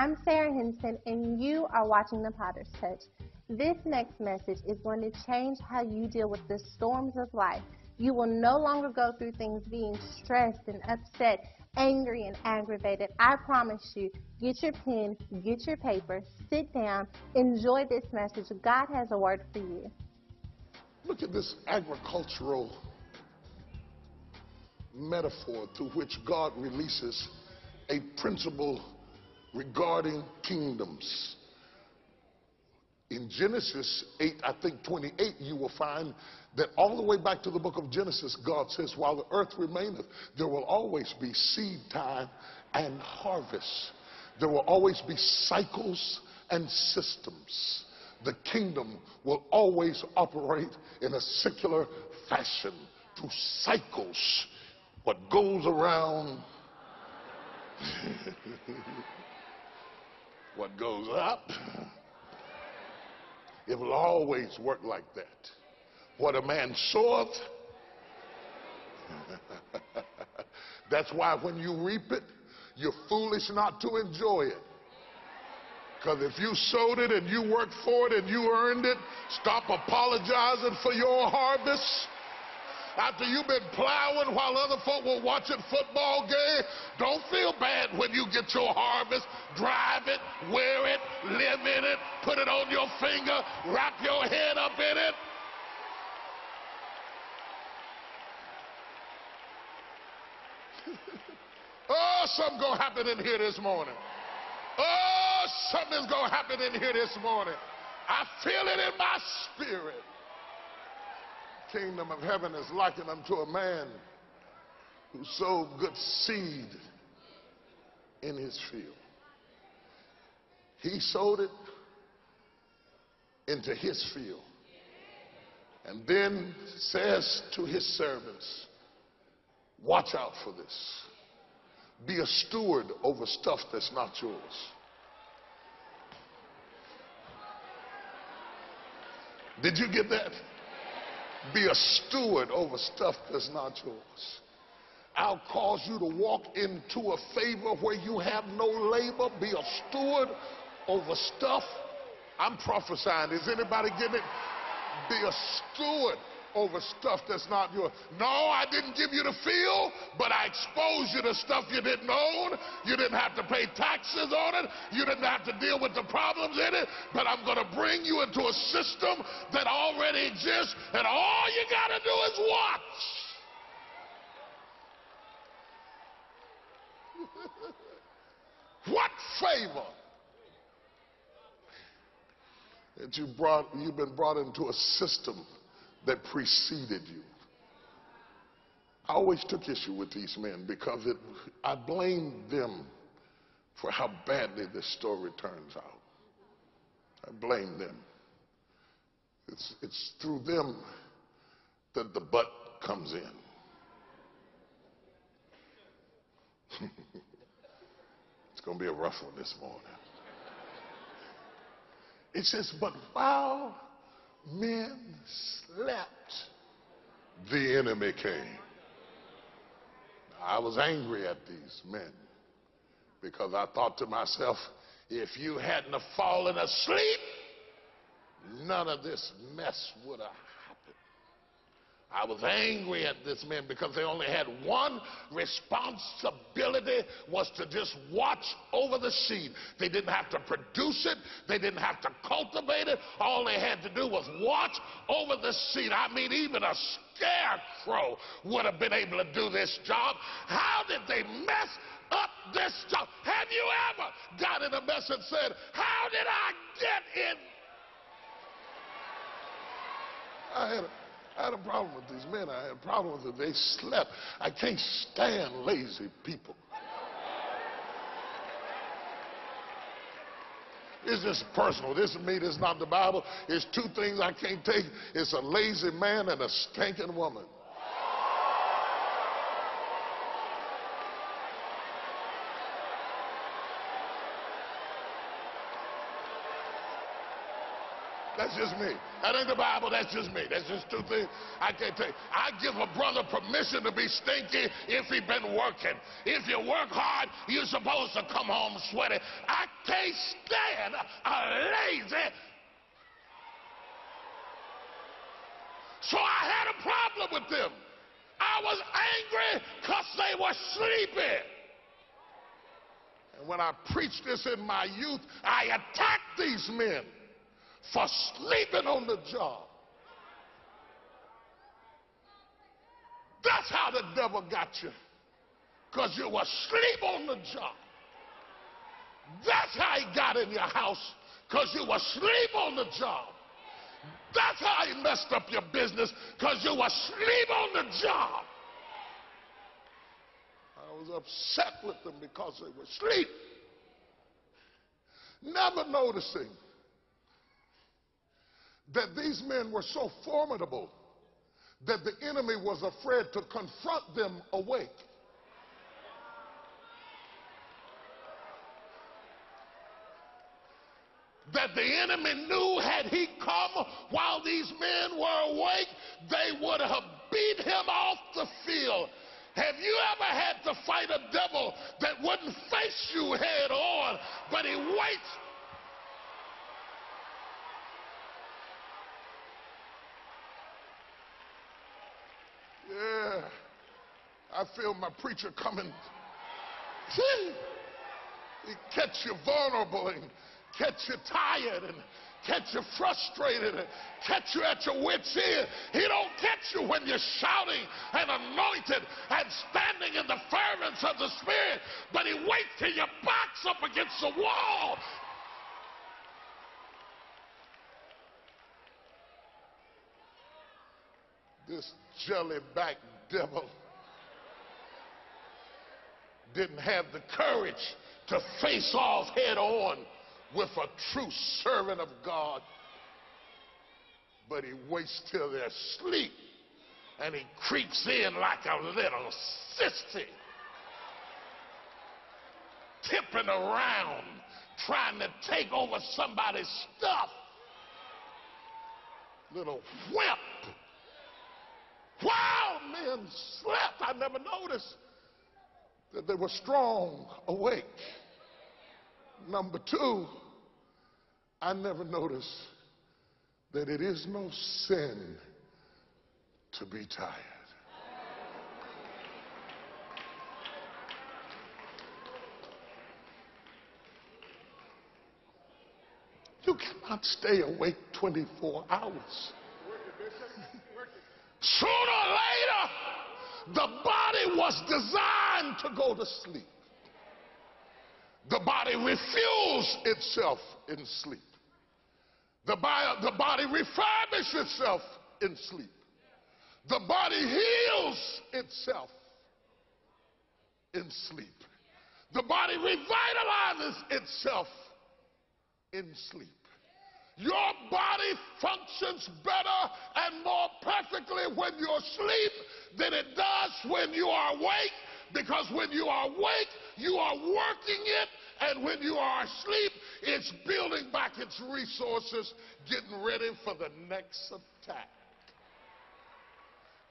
I'm Sarah Henson, and you are watching The Potter's Touch. This next message is going to change how you deal with the storms of life. You will no longer go through things being stressed and upset, angry and aggravated. I promise you, get your pen, get your paper, sit down, enjoy this message. God has a word for you. Look at this agricultural metaphor through which God releases a principle regarding kingdoms. In Genesis 8, I think 28, you will find that all the way back to the book of Genesis, God says, while the earth remaineth, there will always be seed time and harvest. There will always be cycles and systems. The kingdom will always operate in a secular fashion through cycles. What goes around, what goes up, it will always work like that. What a man soweth, that's why when you reap it, you're foolish not to enjoy it. Because if you sowed it and you worked for it and you earned it, stop apologizing for your harvest. After you've been plowing while other folk were watching football game, don't feel bad when you get your harvest. Drive it, wear it, live in it, put it on your finger, wrap your head up in it. Oh, something's going to happen in here this morning. Oh, something's going to happen in here this morning. I feel it in my spirit. Kingdom of heaven is likened unto a man who sowed good seed in his field. He sowed it into his field and then says to his servants, watch out for this. Be a steward over stuff that's not yours. Did you get that? Be a steward over stuff that's not yours. I'll cause you to walk into a favor where you have no labor. Be a steward over stuff. I'm prophesying. Is anybody getting it? Be a steward over stuff that's not yours. No, I didn't give you the field, but I exposed you to stuff you didn't own. You didn't have to pay taxes on it. You didn't have to deal with the problems in it. But I'm going to bring you into a system that already exists, and all you got to do is watch. What favor that you've been brought into a system that preceded you. I always took issue with these men because I blamed them for how badly this story turns out. I blame them. It's through them that the butt comes in. It's going to be a rough one this morning. It says, but while men slept, the enemy came. I was angry at these men because I thought to myself, if you hadn't have fallen asleep, none of this mess would have happened. I was angry at this men because they only had one responsibility, was to just watch over the seed. They didn't have to produce it. They didn't have to cultivate it. All they had to do was watch over the seed. I mean, even a scarecrow would have been able to do this job. How did they mess up this job? Have you ever got in a mess and said, how did I get in? I had a problem with these men. I had a problem with it. They slept. I can't stand lazy people. It's just personal. This to me, this is not the Bible. It's two things I can't take. It's a lazy man and a stinking woman. That's just me. That ain't the Bible. That's just me. That's just two things I can't take. I give a brother permission to be stinky if he been working. If you work hard, you're supposed to come home sweaty. I can't stand a lazy. So I had a problem with them. I was angry because they were sleeping. And when I preached this in my youth, I attacked these men for sleeping on the job. That's how the devil got you, because you were asleep on the job. That's how he got in your house, because you were asleep on the job. That's how he messed up your business, because you were asleep on the job. I was upset with them because they were asleep, never noticing that these men were so formidable that the enemy was afraid to confront them awake. That the enemy knew had he come while these men were awake, they would have beat him off the field. Have you ever had to fight a devil that wouldn't face you head on, but he waits? Yeah, I feel my preacher coming. He catch you vulnerable and catch you tired and catch you frustrated and catch you at your wits' end. He don't catch you when you're shouting and anointed and standing in the fervence of the Spirit, but he waits till your back's up against the wall. This jelly-back devil didn't have the courage to face off head on with a true servant of God, but he waits till they're asleep and he creeps in like a little sissy, tipping around trying to take over somebody's stuff. Little wimp. While men slept, I never noticed that they were strong awake. Number two, I never noticed that it is no sin to be tired. You cannot stay awake 24 hours. Sooner or later, the body was designed to go to sleep. The body refuels itself in sleep. The body refurbishes itself in sleep. The body heals itself in sleep. The body revitalizes itself in sleep. Your body functions better and more perfectly when you're asleep than it does when you are awake, because when you are awake, you are working it, and when you are asleep, it's building back its resources, getting ready for the next attack.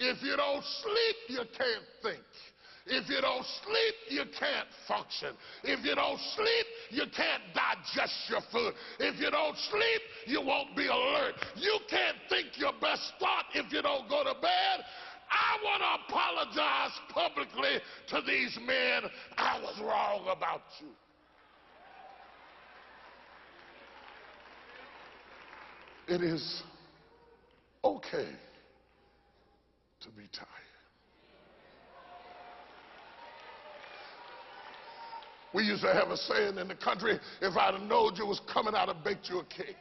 If you don't sleep, you can't think. If you don't sleep, you can't function. If you don't sleep, you can't digest your food. If you don't sleep, you won't be alert. You can't think your best thought if you don't go to bed. I want to apologize publicly to these men. I was wrong about you. It is okay to be tired. We used to have a saying in the country, if I'd have known you was coming, I'd have baked you a cake.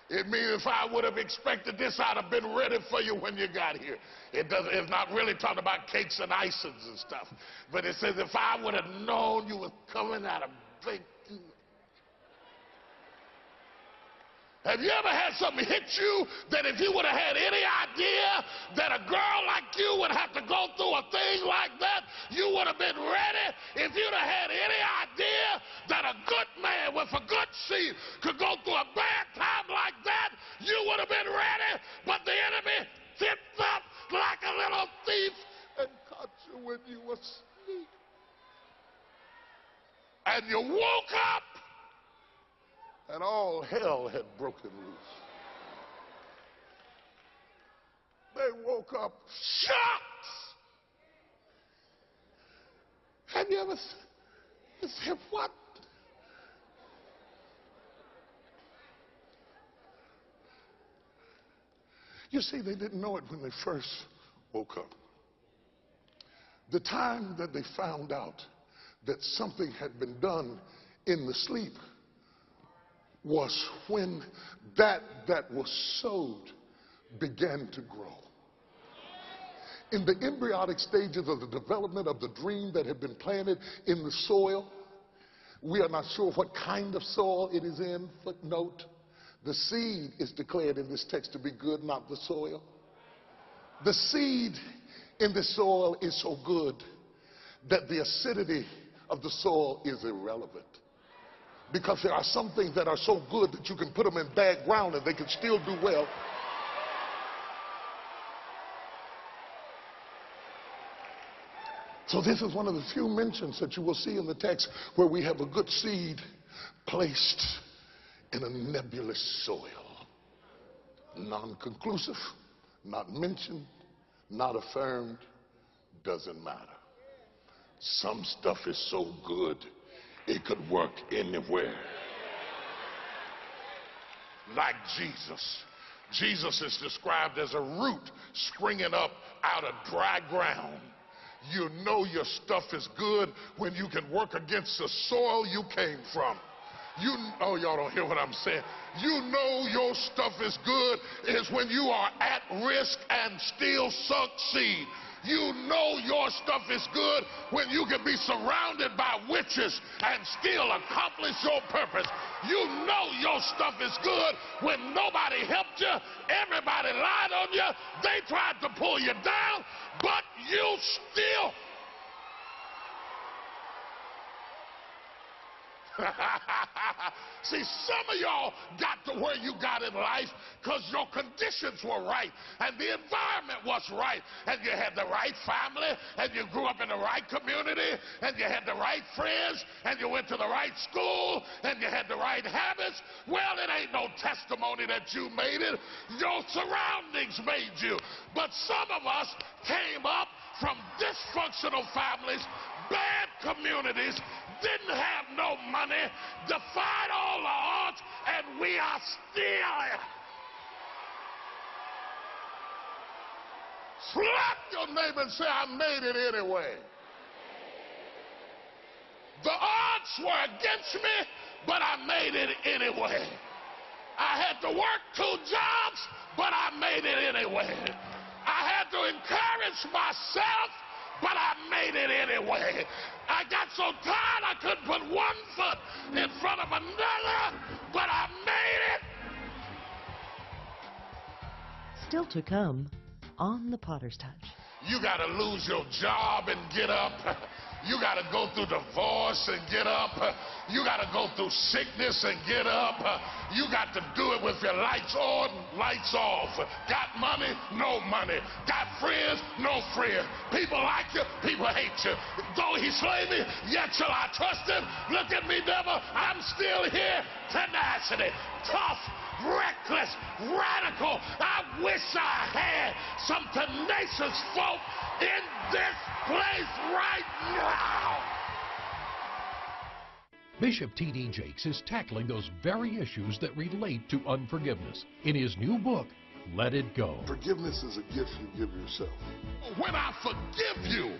It means if I would have expected this, I'd have been ready for you when you got here. It's not really talking about cakes and icings and stuff. But it says if I would have known you was coming, I'd have baked you. Have you ever had something hit you that if you would have had any idea that a girl like you would have to go through a thing like that, you would have been ready? If you'd have had any idea that a good man with a good seed could go through a bad time and you woke up and all hell had broken loose. They woke up shocked. Have you ever said, what? You see, they didn't know it when they first woke up. The time that they found out that something had been done in the sleep was when that was sowed began to grow. In the embryonic stages of the development of the dream that had been planted in the soil, we are not sure what kind of soil it is in. Footnote: the seed is declared in this text to be good, not the soil. The seed in the soil is so good that the acidity of the soil is irrelevant. Because there are some things that are so good that you can put them in bad ground and they can still do well. So this is one of the few mentions that you will see in the text where we have a good seed placed in a nebulous soil. Non-conclusive, not mentioned, not affirmed, doesn't matter. Some stuff is so good, it could work anywhere. Like Jesus. Jesus is described as a root springing up out of dry ground. You know your stuff is good when you can work against the soil you came from. Oh, y'all don't hear what I'm saying. You know your stuff is good is when you are at risk and still succeed. You know your stuff is good when you can be surrounded by witches and still accomplish your purpose. You know your stuff is good when nobody helped you, everybody lied on you, they tried to pull you down, but you still. See, some of y'all got to where you got in life because your conditions were right and the environment was right and you had the right family and you grew up in the right community and you had the right friends and you went to the right school and you had the right habits. Well, it ain't no testimony that you made it. Your surroundings made you. But some of us came up from dysfunctional families, bad communities, didn't have no money, defied all the odds, and we are still here. Slap your neighbor and say, I made it anyway. The odds were against me, but I made it anyway. I had to work 2 jobs, but I made it anyway. I had to encourage myself, but I made it anyway. I got so tired I couldn't put 1 foot in front of another, but I made it. Still to come on The Potter's Touch. You got to lose your job and get up. You got to go through divorce and get up. You got to go through sickness and get up. You got to do it with your lights on, lights off. Got money, no money. Got friends, no friends. People like you, people hate you. Though he slay me, yet shall I trust him. Look at me, devil, I'm still here. Tenacity, tough, reckless, radical. I wish I had some tenacious folk in this place right now. Bishop T.D. Jakes is tackling those very issues that relate to unforgiveness in his new book, Let It Go. Forgiveness is a gift you give yourself. When I forgive you,